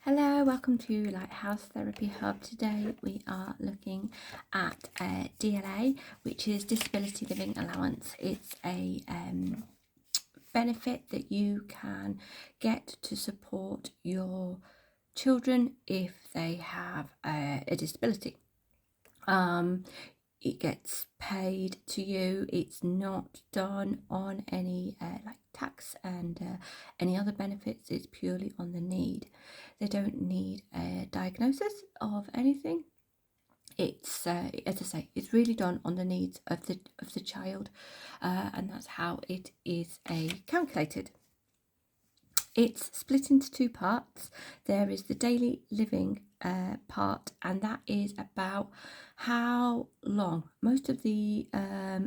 Hello, welcome to Lighthouse Therapy Hub. Today we are looking at DLA, which is Disability Living Allowance. It's a benefit that you can get to support your children if they have a disability. It gets paid to you. It's not done on any like tax and any other benefits. It's purely on the need. They don't need a diagnosis of anything. It's as I say, it's really done on the needs of the child, and that's how it is calculated. It's split into two parts. There is the daily living part, and that is about how long. Most of the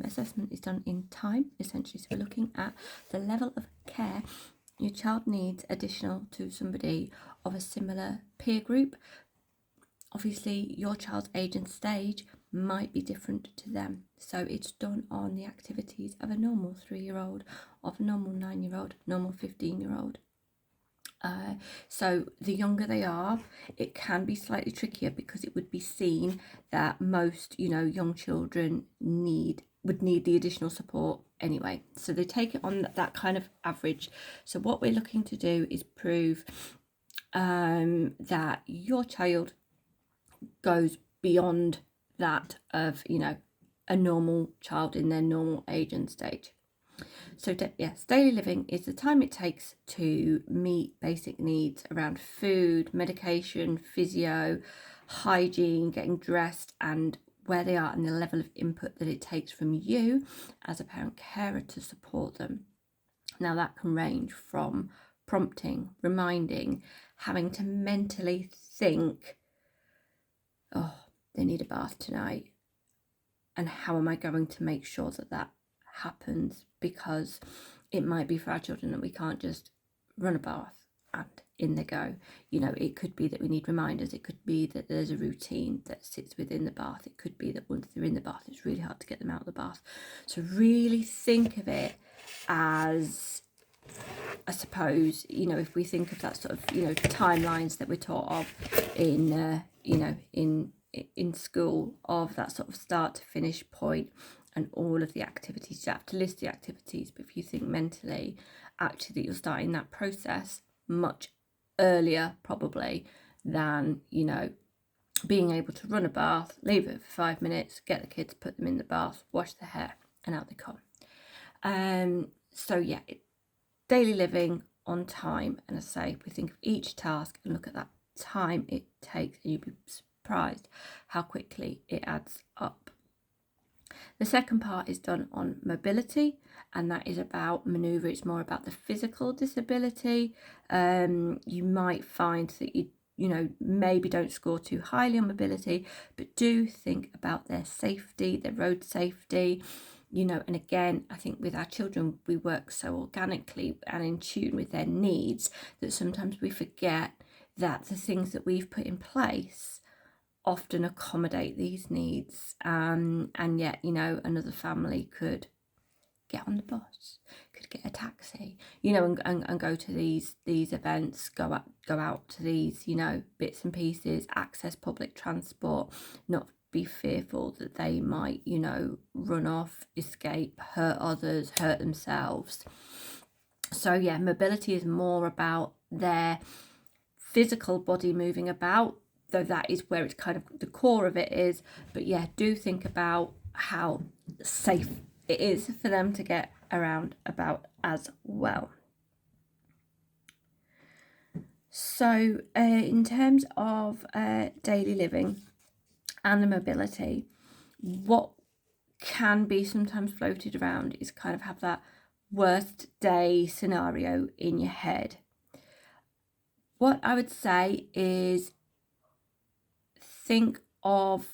assessment is done in time, essentially. So we're looking at the level of care your child needs additional to somebody of a similar peer group. Obviously, your child's age and stage might be different to them. So it's done on the activities of a normal 3-year-old, of a normal 9-year-old, normal 15-year-old. So the younger they are, it can be slightly trickier because it would be seen that most, young children would need the additional support anyway. So they take it on that kind of average. So what we're looking to do is prove that your child goes beyond that of, a normal child in their normal age and stage. So yes, daily living is the time it takes to meet basic needs around food, medication, physio, hygiene, getting dressed, and where they are and the level of input that it takes from you as a parent carer to support them. Now that can range from prompting, reminding, having to mentally think, oh, they need a bath tonight, and how am I going to make sure that happens, because it might be for our children that we can't just run a bath and in they go. It could be that we need reminders. It could be that there's a routine that sits within the bath. It could be that once they're in the bath, it's really hard to get them out of the bath. So really think of it as, I suppose, if we think of that sort of, timelines that we're taught of in school, of that sort of start to finish point and all of the activities. You have to list the activities, but if you think mentally, actually, that you're starting that process much earlier probably than, being able to run a bath, leave it for 5 minutes, get the kids, put them in the bath, wash their hair, and out they come. So yeah, daily living on time, and as I say, if we think of each task and look at that time it takes, and you'd be surprised how quickly it adds up. The second part is done on mobility, and that is about manoeuvre. It's more about the physical disability. You might find that you maybe don't score too highly on mobility, but do think about their safety, their road safety. And again, I think with our children, we work so organically and in tune with their needs that sometimes we forget that the things that we've put in place often accommodate these needs, and yet another family could get on the bus, could get a taxi, and go to these events, go out to these bits and pieces, access public transport, not be fearful that they might run off, escape, hurt others, hurt themselves. So yeah, mobility is more about their physical body moving about, though that is where it's kind of the core of it is. But yeah, do think about how safe it is for them to get around about as well. So in terms of daily living and the mobility, what can be sometimes floated around is kind of have that worst day scenario in your head. What I would say is think of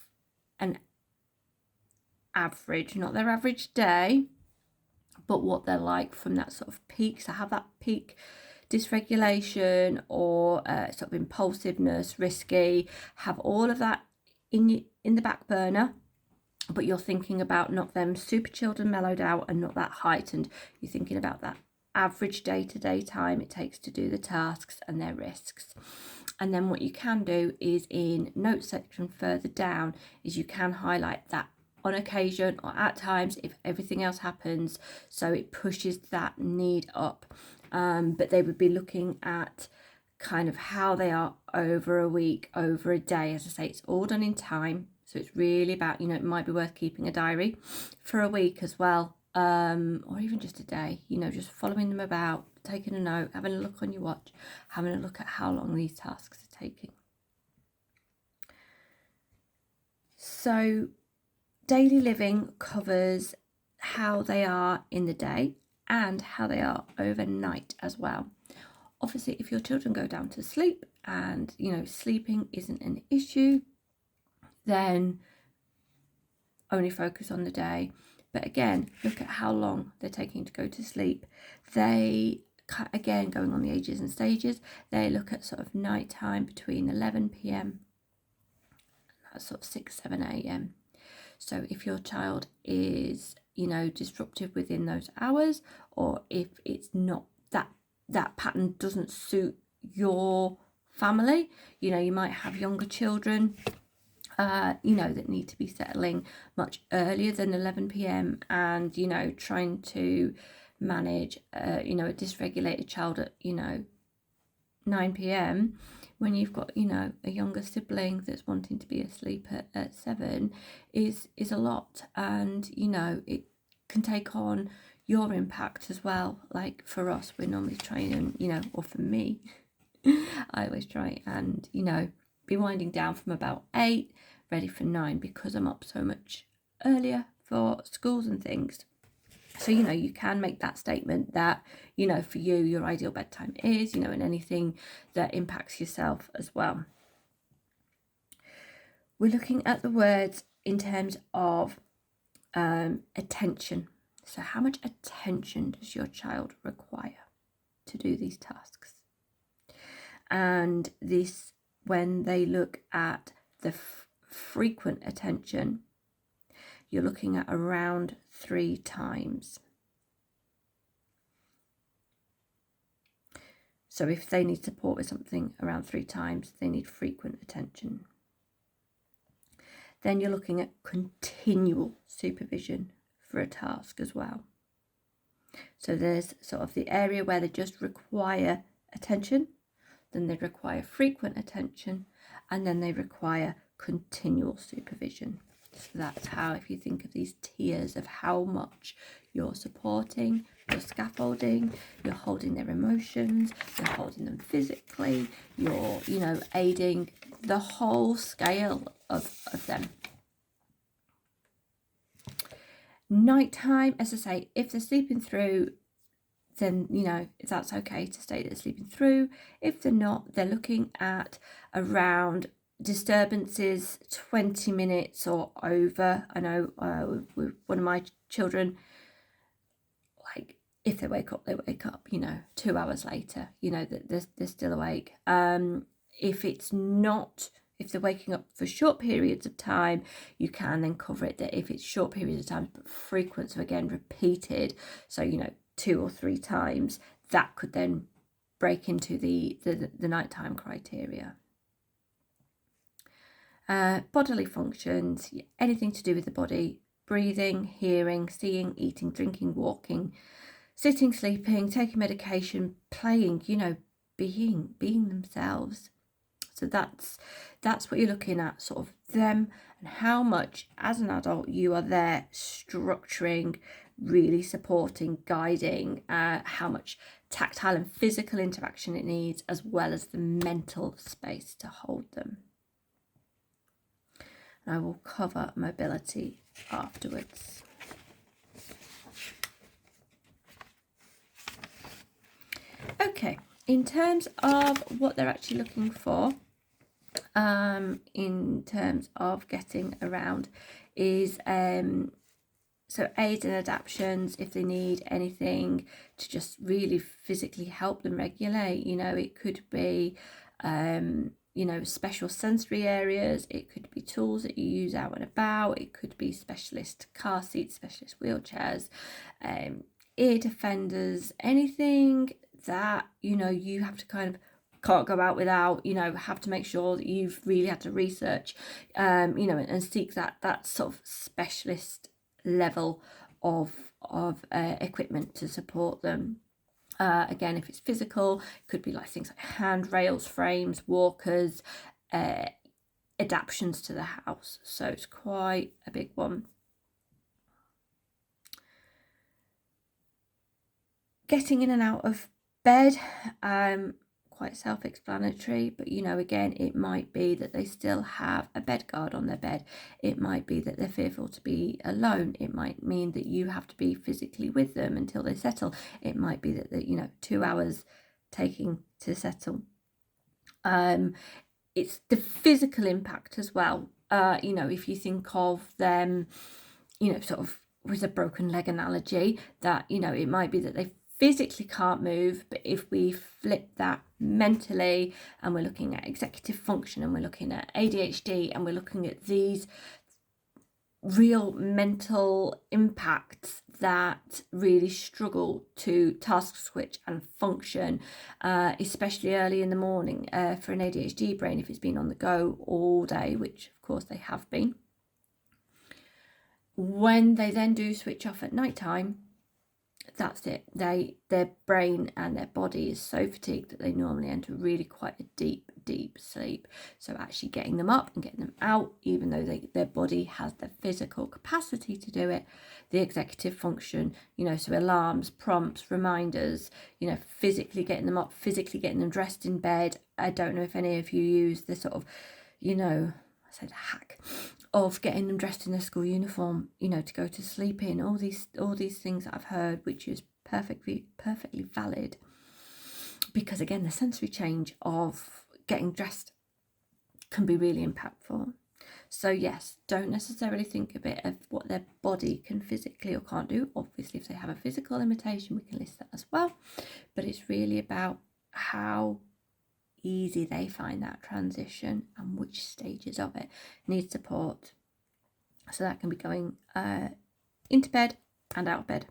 an average, not their average day, but what they're like from that sort of peak. So have that peak dysregulation or sort of impulsiveness, risky, have all of that in the back burner, but you're thinking about not them super chilled and mellowed out and not that heightened. You're thinking about that average day-to-day time it takes to do the tasks and their risks. And then what you can do is in notes section further down is you can highlight that on occasion or at times if everything else happens, so it pushes that need up. But they would be looking at kind of how they are over a week, over a day. As I say, it's all done in time, so it's really about, you know, it might be worth keeping a diary for a week as well, or even just a day, you know, just following them about, taking a note, having a look on your watch, having a look at how long these tasks are taking. So daily living covers how they are in the day and how they are overnight as well. Obviously, if your children go down to sleep and, you know, sleeping isn't an issue, then only focus on the day. But again, look at how long they're taking to go to sleep. They, again, going on the ages and stages, they look at sort of night time between 11 p.m. and sort of 6, 7 a.m. So if your child is, you know, disruptive within those hours, or if it's not that pattern doesn't suit your family, you know, you might have younger children, you know, that need to be settling much earlier than 11 p.m. and, you know, trying to manage, you know, a dysregulated child at, you know, 9 p.m. when you've got, you know, a younger sibling that's wanting to be asleep at 7 is a lot. And, you know, it can take on your impact as well. Like for us, we're normally trying and, you know, or for me, I always try and, you know, be winding down from about 8, ready for 9, because I'm up so much earlier for schools and things. So, you know, you can make that statement that, you know, for you, your ideal bedtime is, you know, and anything that impacts yourself as well. We're looking at the words in terms of attention. So how much attention does your child require to do these tasks? And this, when they look at the frequent attention, you're looking at around 3 times. So if they need support with something around 3 times, they need frequent attention. Then you're looking at continual supervision for a task as well. So there's sort of the area where they just require attention, then they require frequent attention, and then they require continual supervision. So that's how, if you think of these tiers of how much you're supporting, you're scaffolding, you're holding their emotions, you're holding them physically, you're, you know, aiding the whole scale of them. Nighttime, as I say, if they're sleeping through, then, you know, that's okay to state that they're sleeping through. If they're not, they're looking at around disturbances 20 minutes or over. I know with one of my children, like if they wake up, you know, 2 hours later, you know, that they're still awake. If it's not, if they're waking up for short periods of time, you can then cover it that if it's short periods of time but frequent, so again repeated, so, you know, 2 or 3 times, that could then break into the nighttime criteria. Bodily functions, anything to do with the body: breathing, hearing, seeing, eating, drinking, walking, sitting, sleeping, taking medication, playing, you know, being themselves. So that's what you're looking at, sort of them, and how much as an adult you are there structuring, really supporting, guiding, how much tactile and physical interaction it needs, as well as the mental space to hold them. And I will cover mobility afterwards. Okay, in terms of what they're actually looking for, in terms of getting around, is so aids and adaptations, if they need anything to just really physically help them regulate. You know, it could be you know, special sensory areas, it could be tools that you use out and about, it could be specialist car seats, specialist wheelchairs, ear defenders, anything that, you know, you have to kind of can't go out without, have to make sure that you've really had to research, and seek that sort of specialist level of equipment to support them. Again, if it's physical, it could be like things like handrails, frames, walkers, adaptations to the house. So it's quite a big one. Getting in and out of bed, quite self-explanatory, but again, it might be that they still have a bed guard on their bed. It might be that they're fearful to be alone. It might mean that you have to be physically with them until they settle. It might be that 2 hours taking to settle. It's the physical impact as well. If you think of them, sort of with a broken leg analogy, that it might be that they physically can't move, but if we flip that mentally, and we're looking at executive function, and we're looking at ADHD, and we're looking at these real mental impacts that really struggle to task switch and function, especially early in the morning, for an ADHD brain, if it's been on the go all day, which of course they have been. When they then do switch off at night time, that's it. Their brain and their body is so fatigued that they normally enter really quite a deep sleep. So actually getting them up and getting them out, even though their body has the physical capacity to do it, the executive function, so alarms, prompts, reminders, physically getting them up, physically getting them dressed in bed. I don't know if any of you use the sort of, I said hack of getting them dressed in their school uniform, to go to sleep in. All these things that I've heard, which is perfectly valid, because again, the sensory change of getting dressed can be really impactful. So yes, don't necessarily think a bit of what their body can physically or can't do. Obviously, if they have a physical limitation, we can list that as well, but it's really about how easy they find that transition and which stages of it need support. So that can be going into bed and out of bed.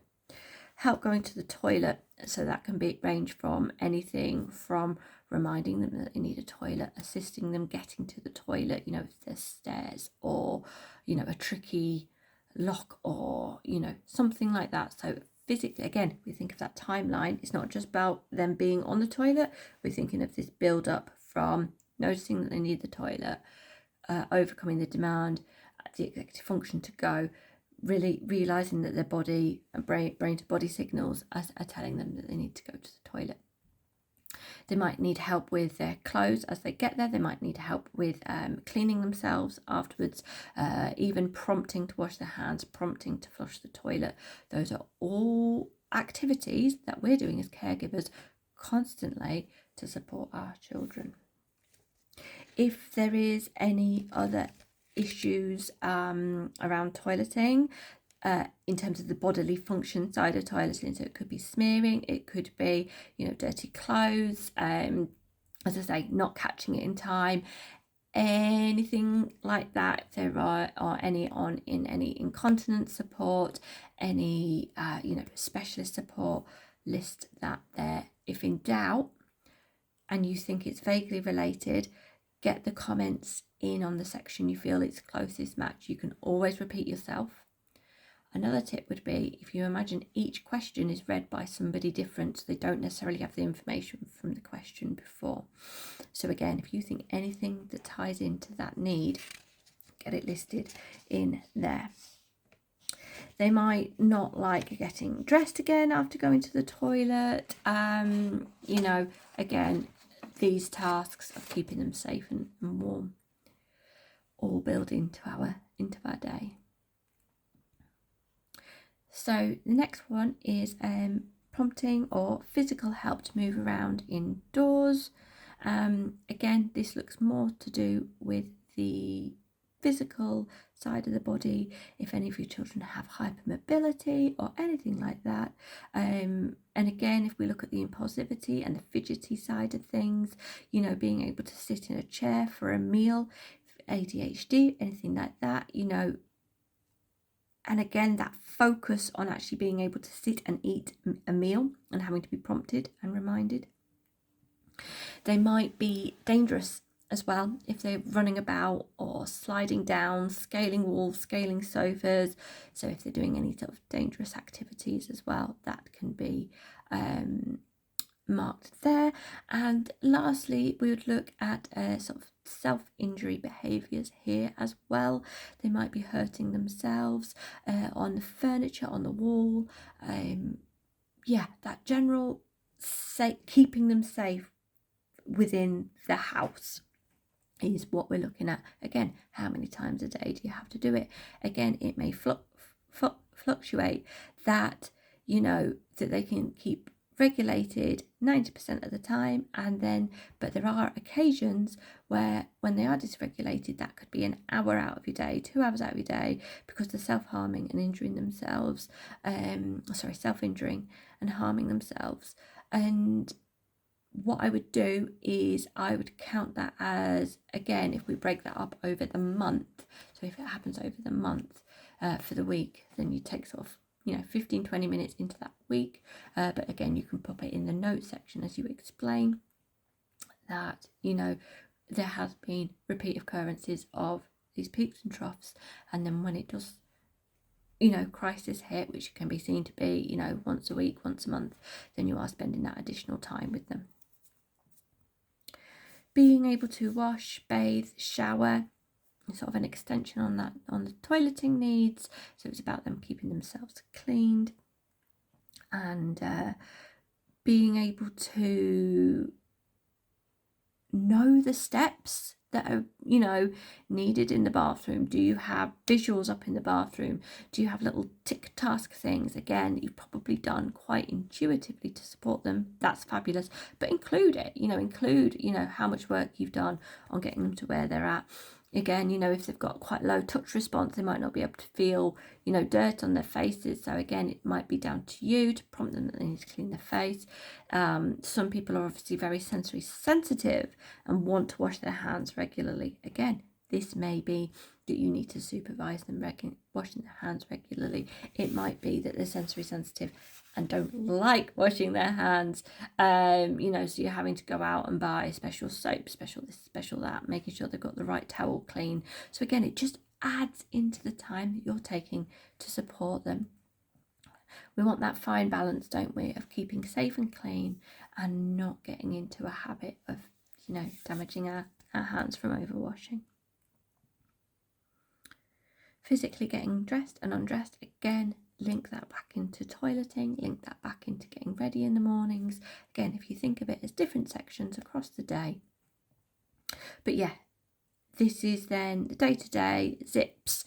Help going to the toilet, so that can range from anything from reminding them that they need a toilet, assisting them getting to the toilet, if there's stairs, or a tricky lock, or something like that. So physically, again, we think of that timeline. It's not just about them being on the toilet. We're thinking of this build up from noticing that they need the toilet, overcoming the demand, the executive function to go, really realizing that their body and brain to body signals are telling them that they need to go to the toilet. They might need help with their clothes as they get there. They might need help with cleaning themselves afterwards, even prompting to wash their hands, prompting to flush the toilet. Those are all activities that we're doing as caregivers constantly to support our children. If there is any other issues around toileting, in terms of the bodily function side of toileting, so it could be smearing, it could be dirty clothes, as I say, not catching it in time, anything like that. If there are any incontinence support, any specialist support, list that there. If in doubt and you think it's vaguely related, get the comments in on the section you feel it's closest match. You can always repeat yourself. Another tip would be, if you imagine each question is read by somebody different, so they don't necessarily have the information from the question before. So again, if you think anything that ties into that need, get it listed in there. They might not like getting dressed again after going to the toilet. Again, these tasks of keeping them safe and warm all build into our day. So the next one is prompting or physical help to move around indoors. Again, this looks more to do with the physical side of the body. If any of your children have hypermobility or anything like that, and again, if we look at the impulsivity and the fidgety side of things, being able to sit in a chair for a meal, ADHD, anything like that, and again, that focus on actually being able to sit and eat a meal and having to be prompted and reminded. They might be dangerous as well if they're running about or sliding down, scaling walls, scaling sofas. So if they're doing any sort of dangerous activities as well, that can be marked there. And lastly, we would look at sort of self-injury behaviours here as well. They might be hurting themselves on the furniture, on the wall. Yeah, that general keeping them safe within the house is what we're looking at. Again, how many times a day do you have to do it? Again, it may fluctuate that, you know, that they can keep regulated 90% of the time, and then but there are occasions where when they are dysregulated, that could be an hour out of your day, 2 hours out of your day, because they're self-harming and injuring themselves, self-injuring and harming themselves. And what I would do is I would count that as, again, if we break that up over the month, so if it happens over the month for the week, then you take sort of, 15-20 minutes into that week, but again, you can pop it in the notes section as you explain that, there has been repeat occurrences of these peaks and troughs, and then when it does, crisis hit, which can be seen to be, once a week, once a month, then you are spending that additional time with them. Being able to wash, bathe, shower, sort of an extension on that, on the toileting needs. So it's about them keeping themselves cleaned and being able to know the steps that are, needed in the bathroom. Do you have visuals up in the bathroom? Do you have little tick task things? Again, you've probably done quite intuitively to support them. That's fabulous. But include it, include, how much work you've done on getting them to where they're at. Again, if they've got quite low touch response, they might not be able to feel, dirt on their faces. So again, it might be down to you to prompt them that they need to clean their face. Some people are obviously very sensory sensitive and want to wash their hands regularly. Again, this may be that you need to supervise them washing their hands regularly. It might be that they're sensory sensitive and don't like washing their hands, so you're having to go out and buy special soap, special this, special that, making sure they've got the right towel clean. So again, it just adds into the time that you're taking to support them. We want that fine balance, don't we, of keeping safe and clean and not getting into a habit of, damaging our hands from overwashing. Physically getting dressed and undressed, again, link that back into toileting, link that back into getting ready in the mornings. Again, if you think of it as different sections across the day. But yeah, this is then the day-to-day: zips,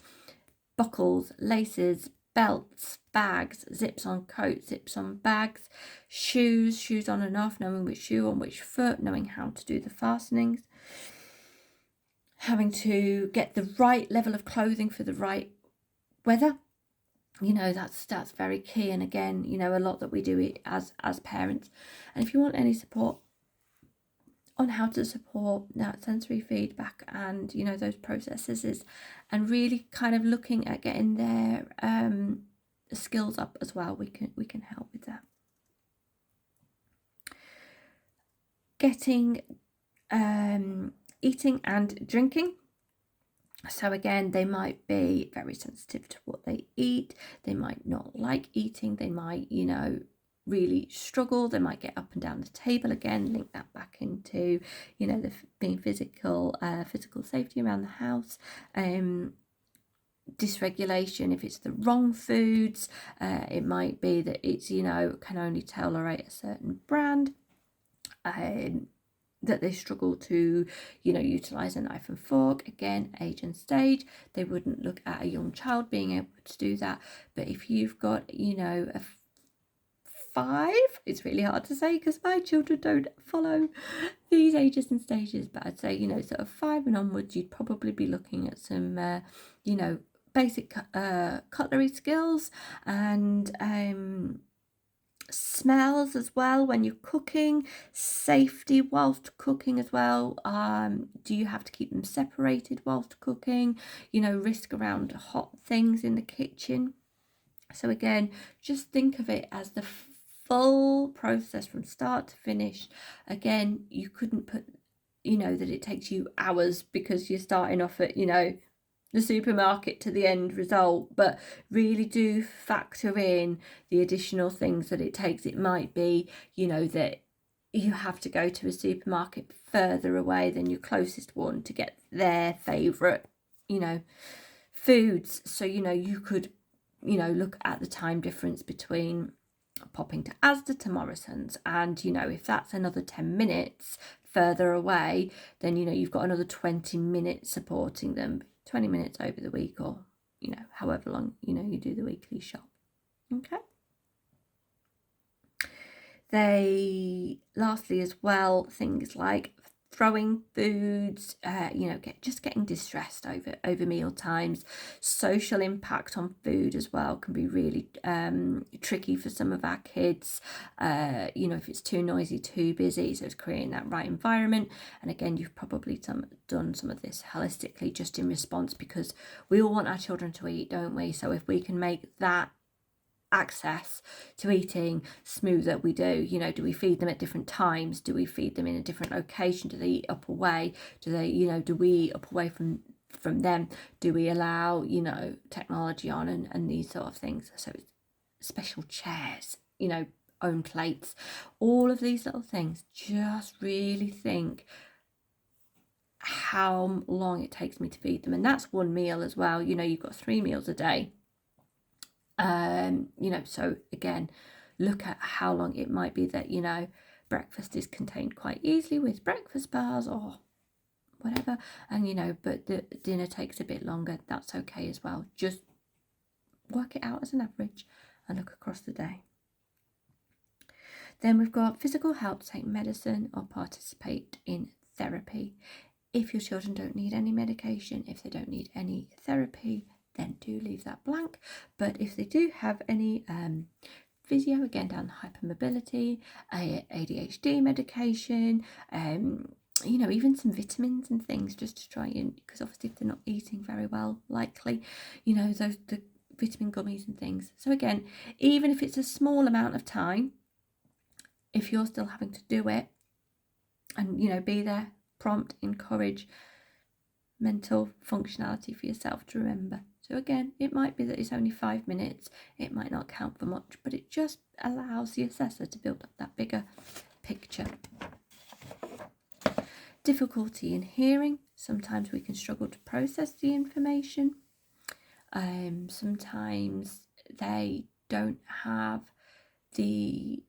buckles, laces, belts, bags, zips on coats, zips on bags, shoes on and off, knowing which shoe on which foot, knowing how to do the fastenings, having to get the right level of clothing for the right weather. That's very key. And again, a lot that we do as parents. And if you want any support on how to support that sensory feedback and those processes, and really kind of looking at getting their skills up as well, we can help with that. Getting eating and drinking. So again, they might be very sensitive to what they eat. They might not like eating. They might, really struggle. They might get up and down the table. Again, link that back into, the being physical safety around the house. Dysregulation, if it's the wrong foods, it might be that it's, can only tolerate a certain brand. That they struggle to, utilise a knife and fork. Again, age and stage. They wouldn't look at a young child being able to do that. But if you've got, a 5, it's really hard to say because my children don't follow these ages and stages. But I'd say, sort of 5 and onwards, you'd probably be looking at some, basic cutlery skills and smells as well when you're cooking, safety whilst cooking as well. Do you have to keep them separated whilst cooking? Risk around hot things in the kitchen. So again, just think of it as the full process from start to finish. Again, you couldn't put, that it takes you hours because you're starting off at, the supermarket to the end result, but really do factor in the additional things that it takes. It might be, that you have to go to a supermarket further away than your closest one to get their favourite, foods. So, you could, look at the time difference between popping to Asda to Morrison's, and if that's another 10 minutes further away, then you've got another 20 minutes supporting them, 20 minutes over the week, or however long you do the weekly shop. Okay. They lastly as well, things like throwing foods, just getting distressed over meal times. Social impact on food as well can be really tricky for some of our kids. If it's too noisy, too busy, so it's creating that right environment. And again, you've probably done some of this holistically just in response, because we all want our children to eat, don't we? So if we can make that access to eating smoother, we do. Do we feed them at different times? Do we feed them in a different location? Do they eat up away? Do they, do we eat up away from them? Do we allow, technology on and these sort of things? So it's special chairs, own plates, all of these little things. Just really think how long it takes me to feed them. And that's one meal as well. You've got 3 meals a day. So again, look at how long it might be that, breakfast is contained quite easily with breakfast bars or whatever, and, but the dinner takes a bit longer. That's okay as well. Just work it out as an average and look across the day. Then we've got physical help to take medicine or participate in therapy. If your children don't need any medication, if they don't need any therapy, then do leave that blank. But if they do have any physio, again down hypermobility, ADHD medication, even some vitamins and things, just to try and, because obviously if they're not eating very well, likely, the vitamin gummies and things. So again, even if it's a small amount of time, if you're still having to do it, and be there, prompt, encourage mental functionality for yourself to remember. So again, it might be that it's only 5 minutes, it might not count for much, but it just allows the assessor to build up that bigger picture. Difficulty in hearing. Sometimes we can struggle to process the information. Sometimes they don't have the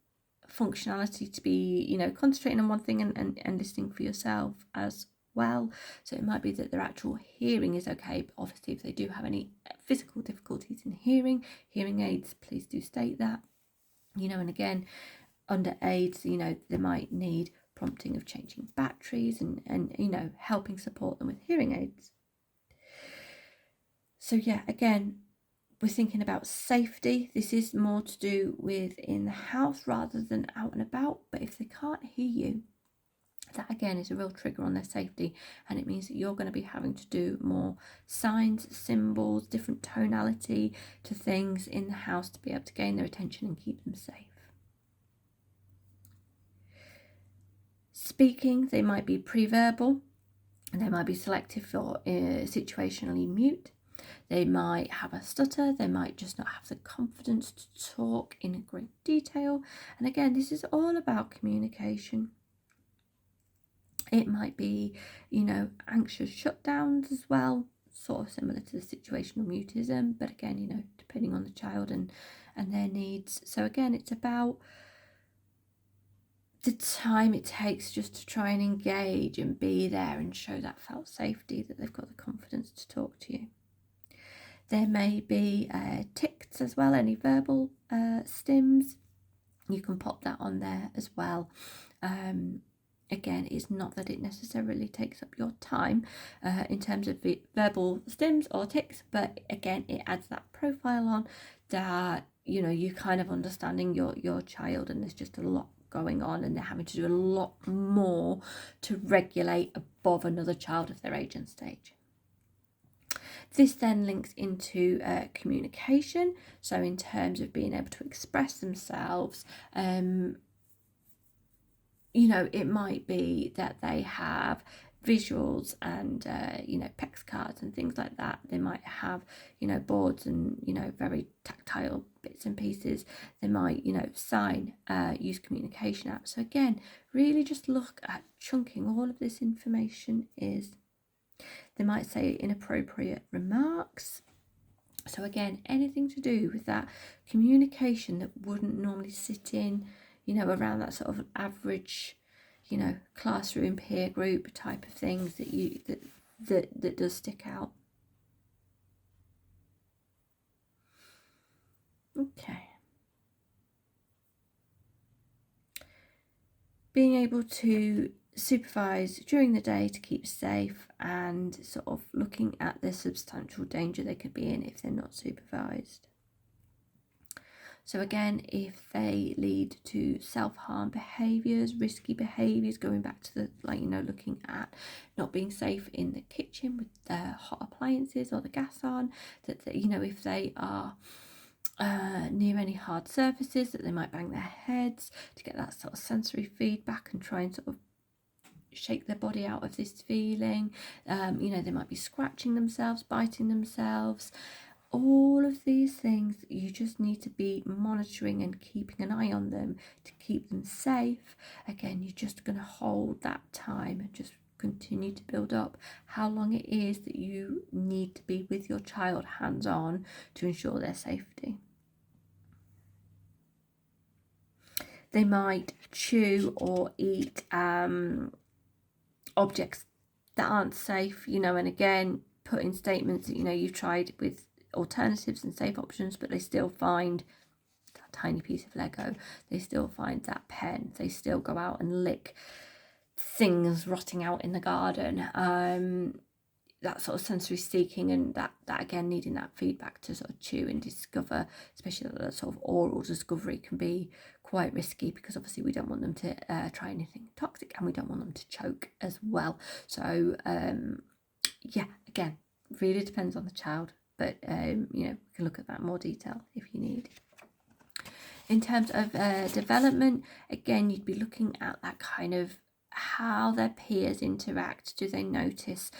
functionality to be, concentrating on one thing and listening for yourself as well. So it might be that their actual hearing is okay, but obviously if they do have any physical difficulties in hearing aids, please do state that. And again, under aids, they might need prompting of changing batteries and helping support them with hearing aids. So yeah, again, we're thinking about safety. This is more to do with in the house rather than out and about, but if they can't hear you, that again is a real trigger on their safety, and it means that you're going to be having to do more signs, symbols, different tonality to things in the house to be able to gain their attention and keep them safe. Speaking, they might be pre-verbal, and they might be selective or situationally mute. They might have a stutter, they might just not have the confidence to talk in great detail. And again, this is all about communication. It might be, anxious shutdowns as well, sort of similar to the situational mutism, but again, depending on the child and their needs. So again, it's about the time it takes just to try and engage and be there and show that felt safety, that they've got the confidence to talk to you. There may be tics as well, any verbal stims. You can pop that on there as well. Again, it's not that it necessarily takes up your time in terms of verbal stims or tics, but again, it adds that profile on that, you kind of understanding your child, and there's just a lot going on and they're having to do a lot more to regulate above another child of their age and stage. This then links into communication. So in terms of being able to express themselves, you know, it might be that they have visuals and you know, PEX cards and things like that. They might have, you know, boards and, you know, very tactile bits and pieces. They might, you know, sign, use communication apps. So again, really just look at chunking all of this information is. They might say inappropriate remarks. So again, anything to do with that communication that wouldn't normally sit in, you know, around that sort of average, you know, classroom peer group type of things that does stick out. Okay. Being able to supervise during the day to keep safe, and sort of looking at the substantial danger they could be in if they're not supervised. So again, if they lead to self-harm behaviours, risky behaviours, going back to the, like, you know, looking at not being safe in the kitchen with the hot appliances or the gas on, that you know, if they are near any hard surfaces, that they might bang their heads to get that sort of sensory feedback and try and sort of shake their body out of this feeling. You know, they might be scratching themselves, biting themselves. All of these things, you just need to be monitoring and keeping an eye on them to keep them safe. Again, you're just going to hold that time and just continue to build up how long it is that you need to be with your child hands-on to ensure their safety. They might chew or eat objects that aren't safe, you know, and again, put in statements that, you know, you've tried with alternatives and safe options, but they still find that tiny piece of Lego, they still find that pen, they still go out and lick things rotting out in the garden. That sort of sensory seeking, and that again, needing that feedback to sort of chew and discover, especially that sort of oral discovery can be quite risky, because obviously we don't want them to try anything toxic, and we don't want them to choke as well. So yeah, again, really depends on the child, but you know, we can look at that in more detail if you need. In terms of development, again, you'd be looking at that kind of how their peers interact. Do they notice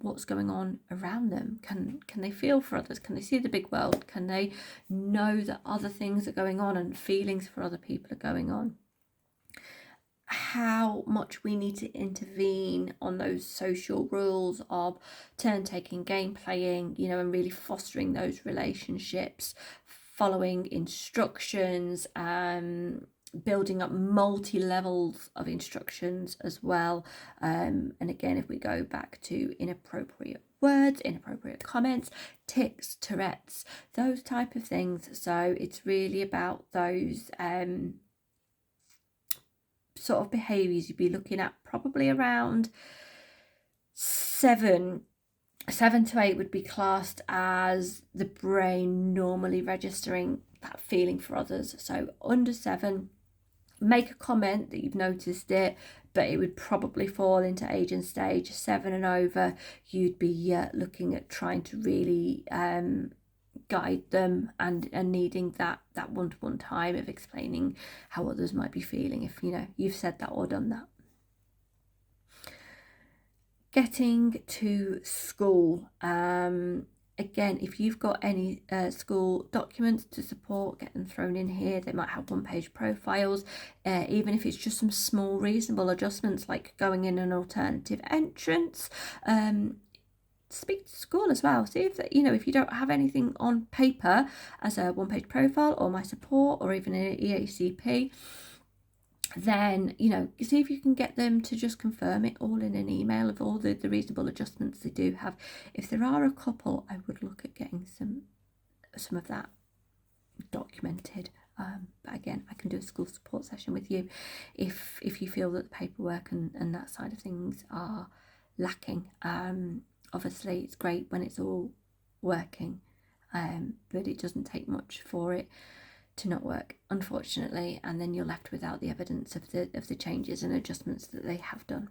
what's going on around them? Can they feel for others? Can they see the big world? Can they know that other things are going on and feelings for other people are going on? How much we need to intervene on those social rules of turn taking, game playing, you know, and really fostering those relationships, following instructions, building up multi-levels of instructions as well. And again, if we go back to inappropriate words, inappropriate comments, tics, Tourette's, those type of things. So it's really about those sort of behaviours you'd be looking at. Probably around 7 to 8 would be classed as the brain normally registering that feeling for others. So under 7, make a comment that you've noticed it, but it would probably fall into age and stage. 7 and over, you'd be looking at trying to really guide them and needing that one-to-one time of explaining how others might be feeling if, you know, you've said that or done that. Getting to school, again, if you've got any school documents to support, get them thrown in here. They might have one-page profiles, even if it's just some small reasonable adjustments like going in an alternative entrance. Speak to school as well. See if that, you know, if you don't have anything on paper as a one-page profile or my support or even an EACP, then, you know, see if you can get them to just confirm it all in an email of all the reasonable adjustments they do have. If there are a couple, I would look at getting some of that documented. But again, I can do a school support session with you if you feel that the paperwork and that side of things are lacking. Obviously, it's great when it's all working, but it doesn't take much for it to not work, unfortunately, and then you're left without the evidence of the changes and adjustments that they have done.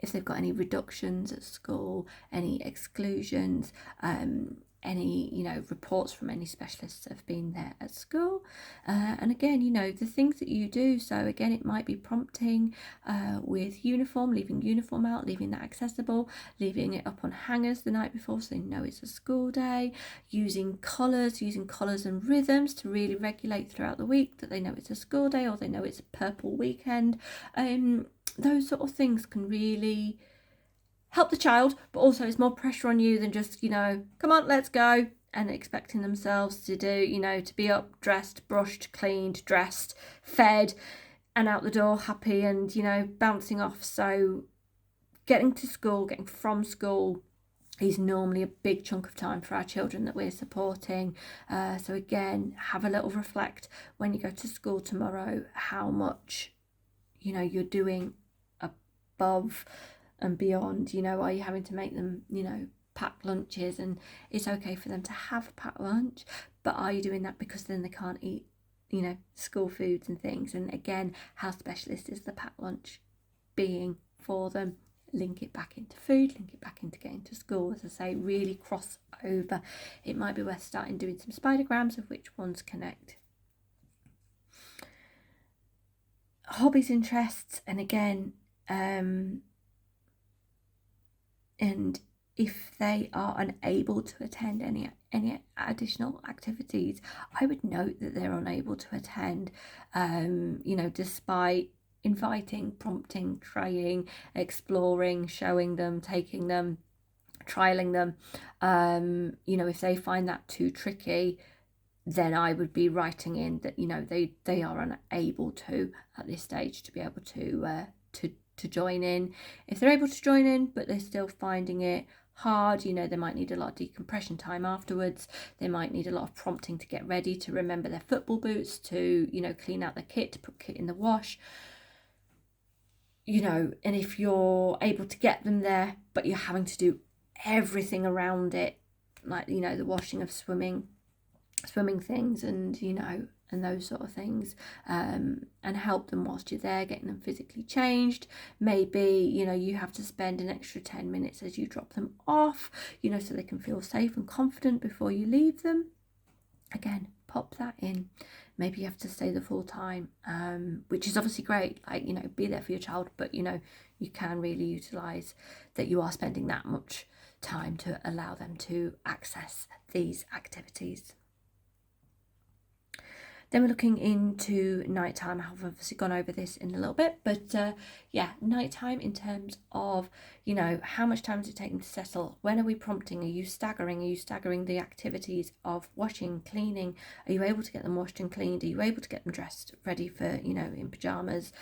if they've got any reductions at school, any exclusions, any, you know, reports from any specialists that have been there at school. And again, you know, the things that you do. So again, it might be prompting with uniform, leaving uniform out, leaving that accessible, leaving it up on hangers the night before so they know it's a school day, using colours and rhythms to really regulate throughout the week that they know it's a school day or they know it's a purple weekend. Those sort of things can really help the child, but also it's more pressure on you than just, you know, come on, let's go, and expecting themselves to do, you know, to be up, dressed, brushed, cleaned, dressed, fed, and out the door happy and, you know, bouncing off. So getting to school, getting from school is normally a big chunk of time for our children that we're supporting. So again, have a little reflect when you go to school tomorrow, how much, you know, you're doing above and beyond. You know, are you having to make them, you know, pack lunches? And it's okay for them to have a packed lunch, but are you doing that because then they can't eat, you know, school foods and things? And again, how specialist is the packed lunch being for them? Link it back into food, link it back into getting to school. As I say, really cross over. It might be worth starting doing some spidergrams of which ones connect. Hobbies, interests, and again, and if they are unable to attend any additional activities, I would note that they're unable to attend, you know, despite inviting, prompting, trying, exploring, showing them, taking them, trialing them. You know, if they find that too tricky, then I would be writing in that, you know, they are unable to at this stage to be able to join in. If they're able to join in but they're still finding it hard, you know, they might need a lot of decompression time afterwards. They might need a lot of prompting to get ready, to remember their football boots, to, you know, clean out the kit, to put kit in the wash, you know. And if you're able to get them there but you're having to do everything around it, like, you know, the washing of swimming things and, you know, and those sort of things, and help them whilst you're there, getting them physically changed. Maybe, you know, you have to spend an extra 10 minutes as you drop them off, you know, so they can feel safe and confident before you leave them. Again, pop that in. Maybe you have to stay the full time, which is obviously great, like, you know, be there for your child, but, you know, you can really utilise that you are spending that much time to allow them to access these activities. Then we're looking into nighttime. I've obviously gone over this in a little bit, but yeah, nighttime in terms of, you know, how much time does it take them to settle? When are we prompting? Are you staggering? Are you staggering the activities of washing, cleaning? Are you able to get them washed and cleaned? Are you able to get them dressed, ready for, you know, in pyjamas?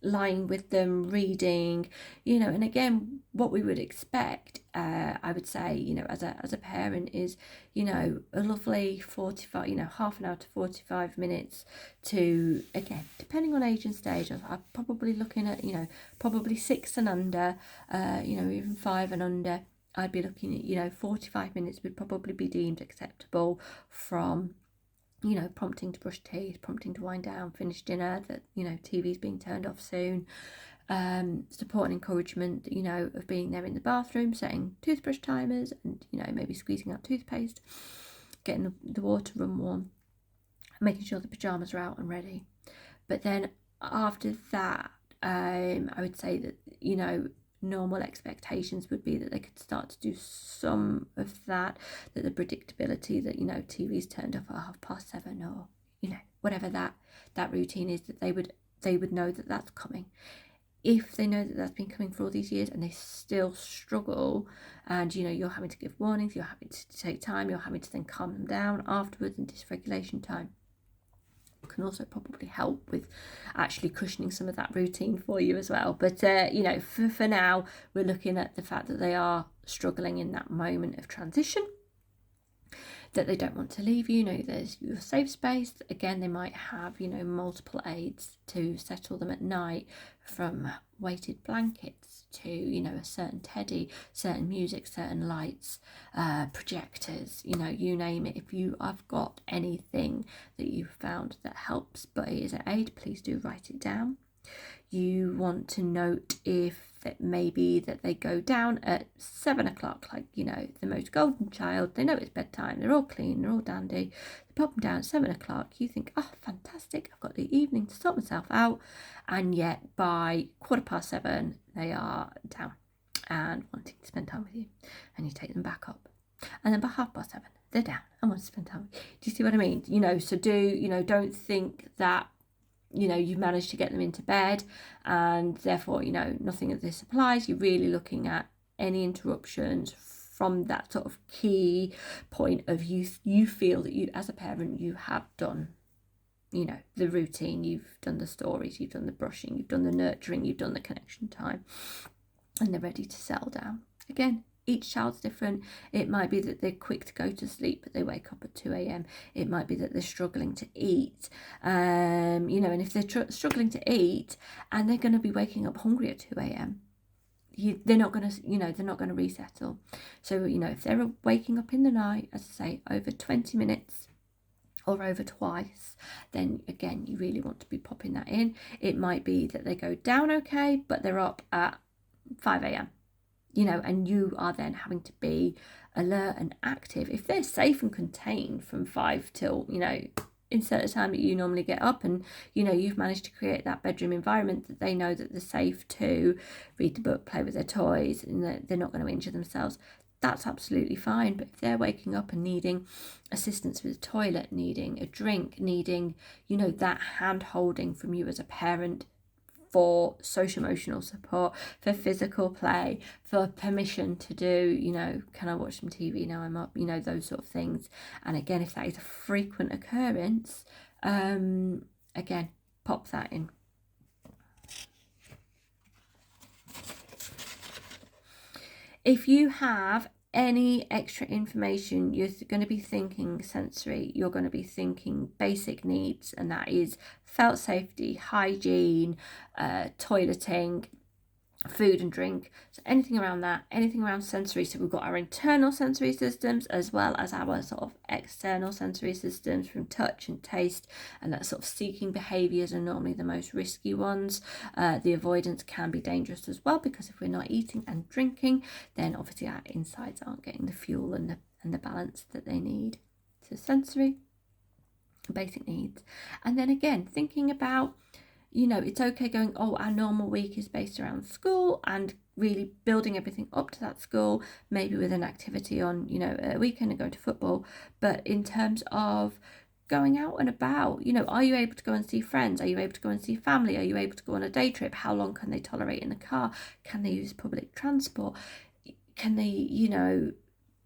Lying with them, reading, you know. And again, what we would expect, I would say, you know, as a parent is, you know, a lovely 45, you know, half an hour to 45 minutes to, again, depending on age and stage, I'm probably looking at, you know, probably 6 and under, you know, even 5 and under. I'd be looking at, you know, 45 minutes would probably be deemed acceptable from, you know, prompting to brush teeth, prompting to wind down, finish dinner, that, you know, TV's being turned off soon, support and encouragement, you know, of being there in the bathroom, setting toothbrush timers and, you know, maybe squeezing out toothpaste, getting the water run warm, making sure the pyjamas are out and ready. But then after that, I would say that, you know, normal expectations would be that they could start to do some of that the predictability that, you know, TV's turned off at 7:30, or, you know, whatever that routine is, that they would know that that's coming. If they know that that's been coming for all these years and they still struggle, and, you know, you're having to give warnings, you're having to take time, you're having to then calm them down afterwards, and dysregulation time can also probably help with actually cushioning some of that routine for you as well. But you know, for now, we're looking at the fact that they are struggling in that moment of transition, that they don't want to leave you. You know, there's your safe space. Again, they might have, you know, multiple aids to settle them at night, from weighted blankets to, you know, a certain teddy, certain music, certain lights, projectors, you know, you name it. If you have got anything that you've found that helps but it is an aid, please do write it down. You want to note if that maybe that they go down at 7 o'clock, like, you know, the most golden child, they know it's bedtime, they're all clean, they're all dandy, they pop them down at 7 o'clock, you think, oh, fantastic, I've got the evening to sort myself out, and yet by 7:15 they are down and wanting to spend time with you, and you take them back up, and then by 7:30 they're down and want to spend time with you. Do you see what I mean? You know, so don't think that, you know, you've managed to get them into bed and therefore, you know, nothing of this applies. You're really looking at any interruptions from that sort of key point of you feel that you, as a parent, you have done, you know, the routine, you've done the stories, you've done the brushing, you've done the nurturing, you've done the connection time, and they're ready to settle down. Again, each child's different. It might be that they're quick to go to sleep, but they wake up at 2 a.m. It might be that they're struggling to eat, you know, and if they're struggling to eat and they're going to be waking up hungry at 2 a.m., they're not going to, you know, they're not going to resettle. So, you know, if they're waking up in the night, as I say, over 20 minutes or over twice, then again, you really want to be popping that in. It might be that they go down okay, but they're up at 5 a.m. you know, and you are then having to be alert and active. If they're safe and contained from 5 till, you know, insert a time that you normally get up, and, you know, you've managed to create that bedroom environment that they know that they're safe to read the book, play with their toys, and that they're not going to injure themselves, that's absolutely fine. But if they're waking up and needing assistance with the toilet, needing a drink, needing, you know, that hand holding from you as a parent, for social emotional support, for physical play, for permission to do, you know, can I watch some TV now I'm up, you know, those sort of things. And again, if that is a frequent occurrence, again, pop that in. If you have any extra information, you're going to be thinking sensory, you're going to be thinking basic needs, and that is felt safety, hygiene, toileting, food and drink. So anything around that, anything around sensory. So we've got our internal sensory systems as well as our sort of external sensory systems from touch and taste, and that sort of seeking behaviours are normally the most risky ones. The avoidance can be dangerous as well, because if we're not eating and drinking, then obviously our insides aren't getting the fuel and the balance that they need. So sensory, basic needs. And then again, thinking about, you know, it's okay going, oh, our normal week is based around school, and really building everything up to that school, maybe with an activity on, you know, a weekend and going to football. But in terms of going out and about, you know, are you able to go and see friends? Are you able to go and see family? Are you able to go on a day trip? How long can they tolerate in the car? Can they use public transport? Can they, you know,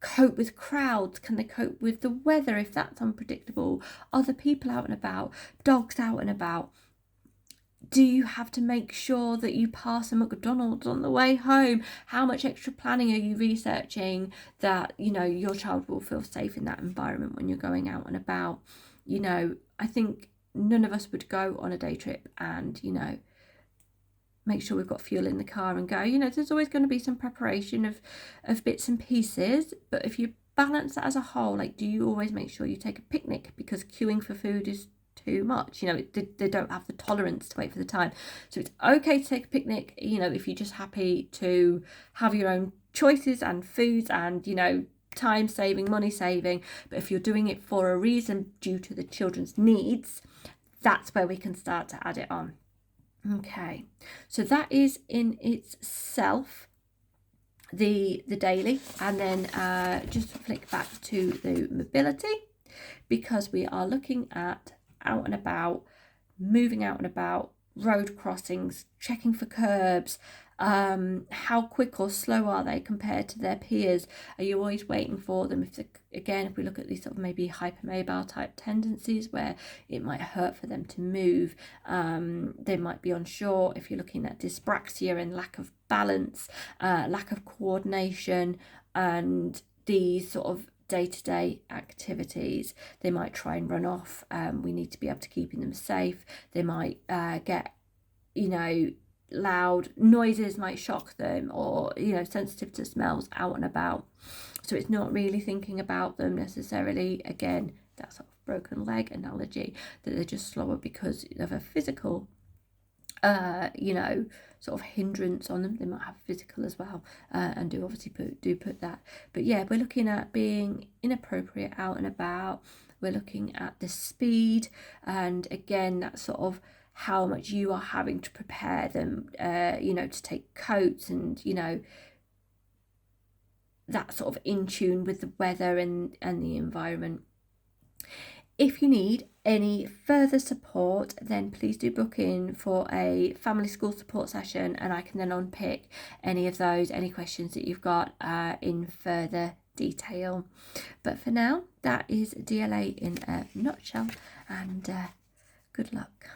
cope with crowds? Can they cope with the weather if that's unpredictable? Other people out and about, dogs out and about. Do you have to make sure that you pass a McDonald's on the way home? How much extra planning are you researching that, you know, your child will feel safe in that environment when you're going out and about? You know, I think none of us would go on a day trip and, you know, make sure we've got fuel in the car and go. You know, there's always going to be some preparation of bits and pieces, but if you balance that as a whole, like, do you always make sure you take a picnic because queuing for food is too much? You know, they don't have the tolerance to wait for the time. So it's okay to take a picnic, you know, if you're just happy to have your own choices and foods and, you know, time saving, money saving. But if you're doing it for a reason due to the children's needs, that's where we can start to add it on. Okay, so that is in itself the daily. And then just flick back to the mobility, because we are looking at out and about, moving out and about, road crossings, checking for curbs, how quick or slow are they compared to their peers? Are you always waiting for them? If we look at these sort of maybe hypermobile type tendencies where it might hurt for them to move, they might be unsure. If you're looking at dyspraxia and lack of balance, lack of coordination, and these sort of day-to-day activities, they might try and run off. We need to be able to keep them safe. They might get, you know, loud noises might shock them, or, you know, sensitive to smells out and about. So it's not really thinking about them necessarily. Again, that sort of broken leg analogy, that they're just slower because of a physical you know, sort of hindrance on them. They might have physical as well, and do obviously put that. But yeah, we're looking at being inappropriate out and about. We're looking at the speed, and again, that sort of how much you are having to prepare them, you know, to take coats, and you know, that sort of in tune with the weather and the environment. If you need any further support, then please do book in for a family school support session, and I can then unpick any of those, any questions that you've got in further detail. But for now, that is DLA in a nutshell, and good luck.